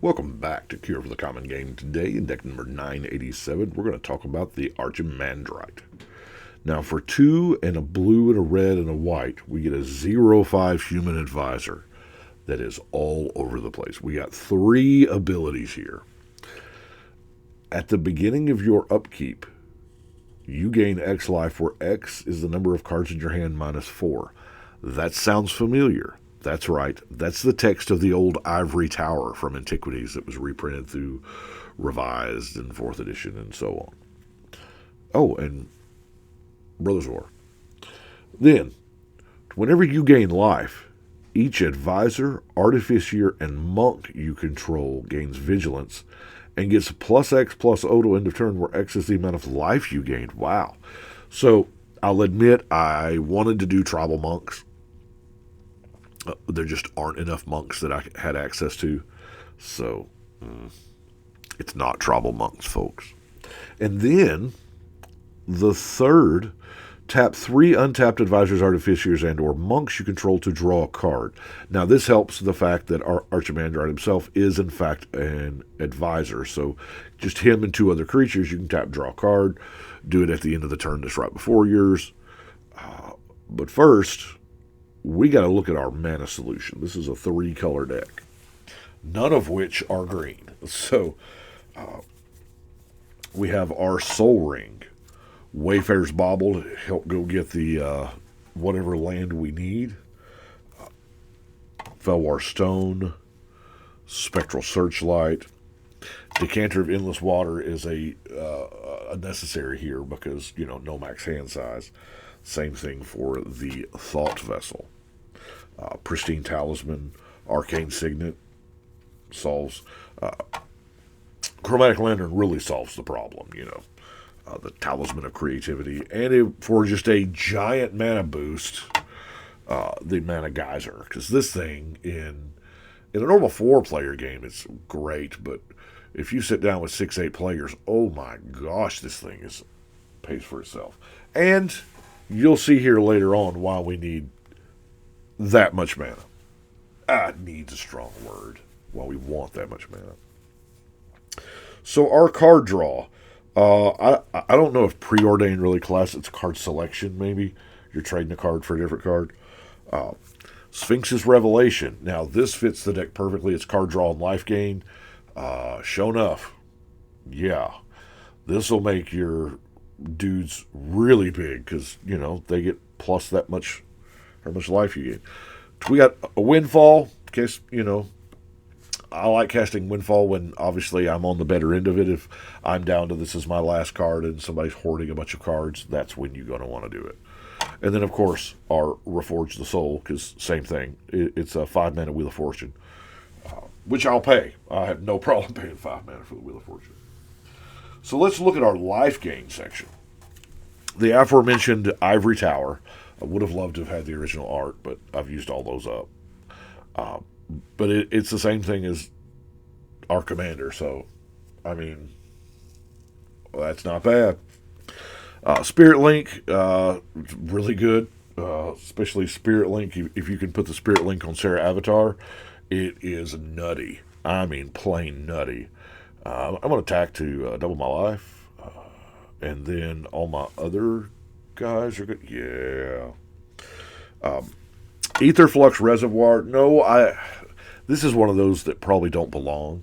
Welcome back to Cure for the Common Game. Today, in deck number 987, we're going to talk about the Archimandrite. Now, for 2 and a blue and a red and a white, we get a 0/5 human advisor that is all over the place. We got 3 abilities here. At the beginning of your upkeep, you gain X life, where X is the number of cards in your hand minus 4. That sounds familiar. That's right. That's the text of the old Ivory Tower from Antiquities that was reprinted through Revised and 4th edition and so on. Oh, and Brothers War. Then, whenever you gain life, each advisor, artificer, and monk you control gains vigilance and gets plus X plus O to end of turn, where X is the amount of life you gained. Wow. So, I'll admit I wanted to do tribal monks. There just aren't enough monks that I had access to. So, it's not tribal monks, folks. And then, the third, tap 3 untapped advisors, artificers, and or monks you control to draw a card. Now, this helps the fact that Archimandrite himself is, in fact, an advisor. So, just him and 2 other creatures, you can tap, draw a card, do it at the end of the turn that's right before yours. But first, we got to look at our mana solution. This is a 3-color deck, none of which are green. So, we have our Soul Ring, Wayfarer's Bauble to help go get the whatever land we need, Felwar Stone, Spectral Searchlight. Decanter of Endless Water is a necessary here because, no max hand size. Same thing for the Thought Vessel. Pristine Talisman, Arcane Signet solves. Chromatic Lantern really solves the problem, the Talisman of Creativity. And for just a giant mana boost, the Mana Geyser. Because this thing, in a normal 4-player game, it's great. But if you sit down with 6-8 players, oh my gosh, this thing pays for itself. And you'll see here later on why we need that much mana. Needs a strong word. Why we want that much mana. So our card draw. I don't know if Preordained really class. It's card selection, maybe. You're trading a card for a different card. Sphinx's Revelation. Now, this fits the deck perfectly. It's card draw and life gain. Show enough. Yeah. This will make your dudes really big because, they get plus that much, how much life you get. We got a Windfall. In case, I like casting Windfall when obviously I'm on the better end of it. If I'm down to this is my last card and somebody's hoarding a bunch of cards, that's when you're going to want to do it. And then, of course, our Reforge the Soul, because same thing. It's a 5-mana Wheel of Fortune, which I'll pay. I have no problem paying 5 mana for the Wheel of Fortune. So let's look at our life gain section. The aforementioned Ivory Tower. I would have loved to have had the original art, but I've used all those up. But it's the same thing as our commander, so, that's not bad. Spirit Link, really good, especially Spirit Link. If you can put the Spirit Link on Sarah Avatar, it is nutty. Plain nutty. I'm going to attack to double my life, and then all my other guys are good. Yeah. Aetherflux Reservoir. No, this is one of those that probably don't belong.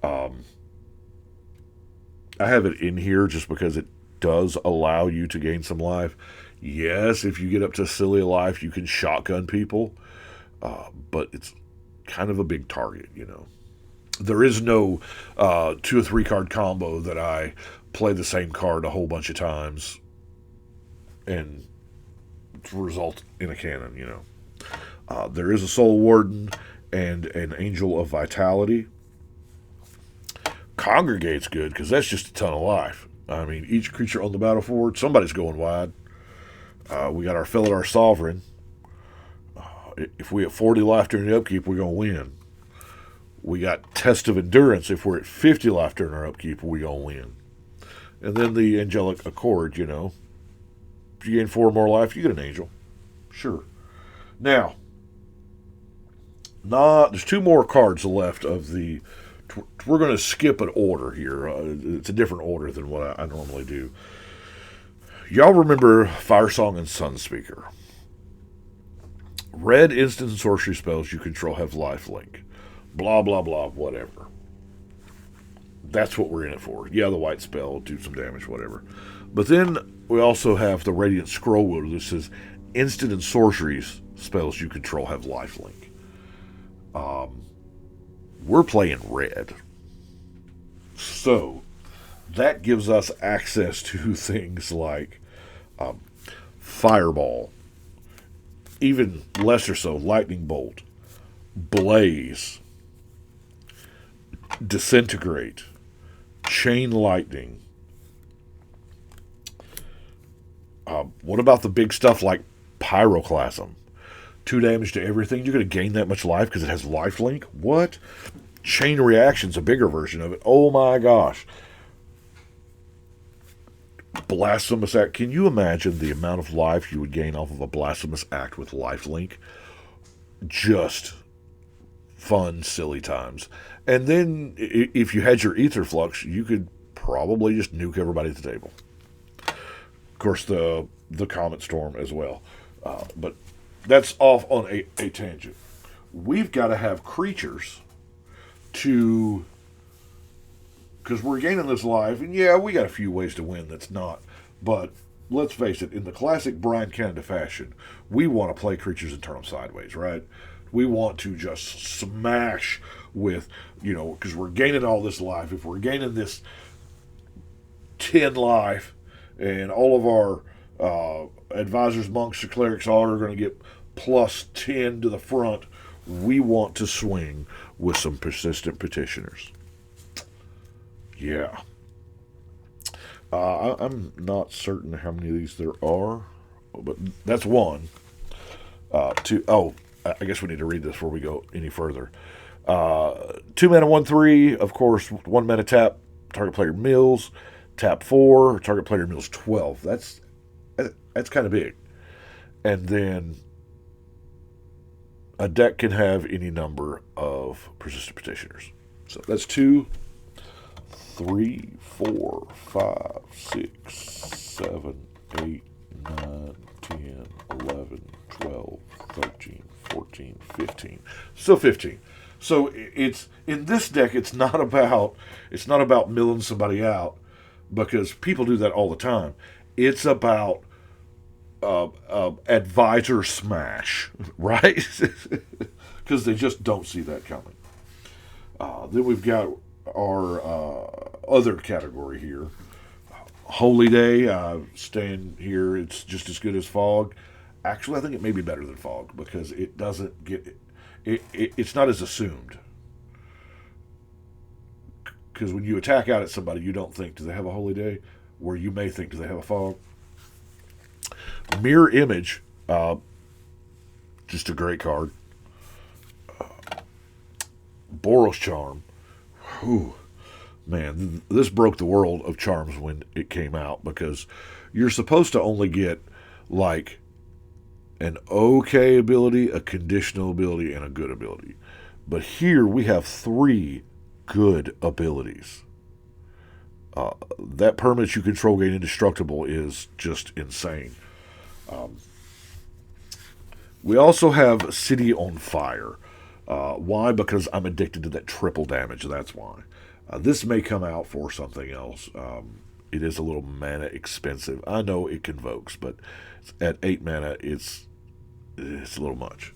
I have it in here just because it does allow you to gain some life. Yes, if you get up to Cilia life, you can shotgun people, but it's kind of a big target, There is no 2 or 3 card combo that I play the same card a whole bunch of times and result in a cannon, There is a Soul Warden and an Angel of Vitality. Congregate's good because that's just a ton of life. Each creature on the battlefield, somebody's going wide. We got our Felidar Sovereign. If we have 40 life during the upkeep, we're going to win. We got Test of Endurance. If we're at 50 life during our upkeep, we're going to win. And then the Angelic Accord, If you gain 4 more life, you get an angel. Sure. Now, there's 2 more cards left of the we're going to skip an order here. It's a different order than what I normally do. Y'all remember Fire Song and Sunspeaker. Red instant and sorcery spells you control have life link. Blah, blah, blah, whatever. That's what we're in it for. Yeah, the white spell will do some damage, whatever. But then we also have the Radiant Scroll Wielder that says instant and sorcery spells you control have life link. We're playing red. So that gives us access to things like Fireball, even lesser so, Lightning Bolt, Blaze, Disintegrate, Chain Lightning. What about the big stuff like Pyroclasm? 2 damage to everything. You're going to gain that much life because it has lifelink? What? Chain Reaction's a bigger version of it. Oh my gosh. Blasphemous Act. Can you imagine the amount of life you would gain off of a Blasphemous Act with lifelink? Just fun, silly times. And then if you had your Ether Flux, you could probably just nuke everybody at the table. Of course, the Comet Storm as well. But that's off on a tangent. We've got to have creatures to... Because we're gaining this life, and yeah, we got a few ways to win that's not. But let's face it, in the classic Brian Canada fashion, we want to play creatures and turn them sideways, right? We want to just smash with, because we're gaining all this life. If we're gaining this 10 life, and all of our advisors, monks, or clerics all are going to get plus 10 to the front, we want to swing with some persistent petitioners. Yeah. I'm not certain how many of these there are, but that's one. I guess we need to read this before we go any further. 2 mana, 1/3. Of course, 1 mana tap, target player mills. Tap 4, target player mills 12. That's kind of big. And then a deck can have any number of persistent petitioners. So that's 2, 3, 4, 5, 6, 7, 8, 9, 10, 11, 12, 13, 14, 15. So 15. So it's in this deck. It's not about milling somebody out, because people do that all the time. It's about advisor smash, right? Because they just don't see that coming. Then we've got our other category here. Holy Day, staying here. It's just as good as Fog. Actually, I think it may be better than Fog because it doesn't get... It's not as assumed. Because when you attack out at somebody, you don't think, do they have a Holy Day? Where you may think, do they have a Fog? Mirror Image, just a great card. Boros Charm. Whew. Man, this broke the world of charms when it came out, because you're supposed to only get like an okay ability, a conditional ability, and a good ability. But here we have 3 good abilities. That permanent you control gain indestructible is just insane. We also have City on Fire. Why? Because I'm addicted to that triple damage. That's why. This may come out for something else. It is a little mana expensive. I know it convokes, but at 8 mana, it's a little much.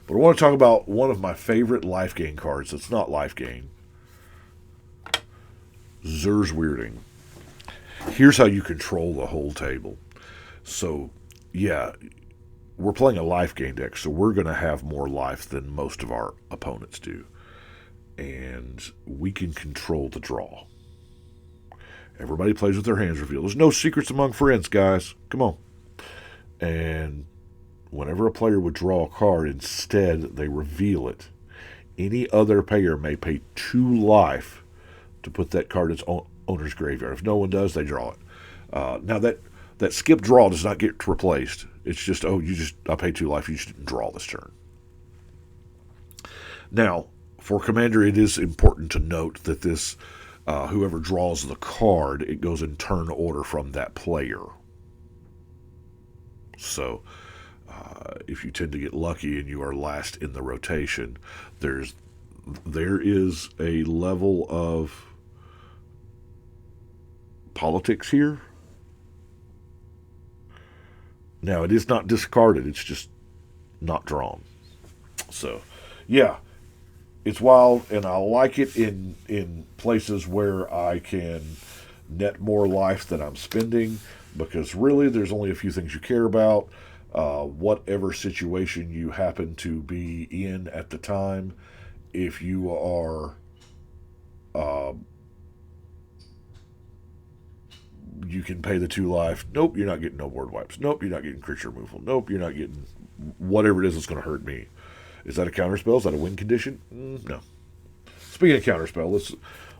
But I want to talk about one of my favorite life gain cards that's not life gain. Zur's Weirding. Here's how you control the whole table. So, yeah, we're playing a life gain deck, so we're going to have more life than most of our opponents do. And we can control the draw. Everybody plays with their hands revealed. There's no secrets among friends, guys. Come on. And whenever a player would draw a card, instead they reveal it. Any other player may pay 2 life to put that card in its owner's graveyard. If no one does, they draw it. Now that skip draw does not get replaced. It's just, I paid 2 life, you just didn't draw this turn. Now, For Commander, it is important to note that this, whoever draws the card, it goes in turn order from that player. So, if you tend to get lucky and you are last in the rotation, there is a level of politics here. Now, it is not discarded, it's just not drawn. So, yeah, it's wild, and I like it in places where I can net more life than I'm spending, because really there's only a few things you care about. Whatever situation you happen to be in at the time, if you are you can pay the 2 life. Nope, you're not getting no board wipes. Nope, you're not getting creature removal. Nope, you're not getting whatever it is that's going to hurt me. Is that a counterspell? Is that a win condition? No. Speaking of counterspell, let's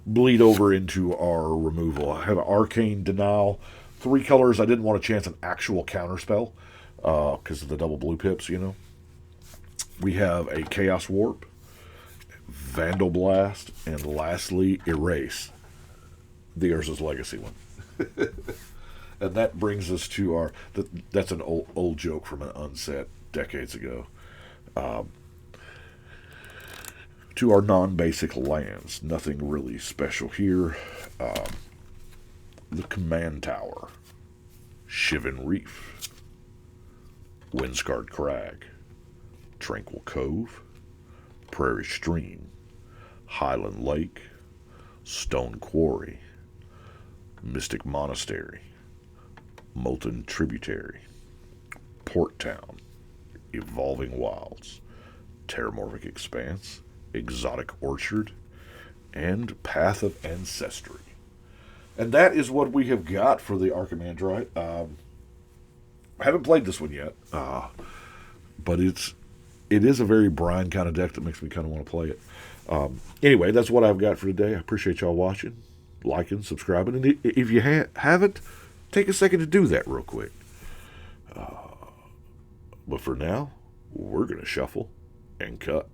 bleed over into our removal. I have an Arcane Denial. 3 colors. I didn't want to chance an actual counterspell because of the double blue pips, you know. We have a Chaos Warp, Vandal Blast, and lastly, Erase. The Urza's Legacy one. And that brings us to our... That's an old joke from an unset decades ago. To our non-basic lands. Nothing really special here. The Command Tower. Shivan Reef. Windscarred Crag. Tranquil Cove. Prairie Stream. Highland Lake. Stone Quarry. Mystic Monastery. Molten Tributary. Port Town. Evolving Wilds. Terramorphic Expanse. Exotic Orchard. And Path of Ancestry. And that is what we have got for the Archimandrite. I haven't played this one yet. But it is a very Brian kind of deck that makes me kind of want to play it. Anyway, that's what I've got for today. I appreciate y'all watching, liking, subscribing. And if you haven't, take a second to do that real quick. But for now, we're going to shuffle and cut.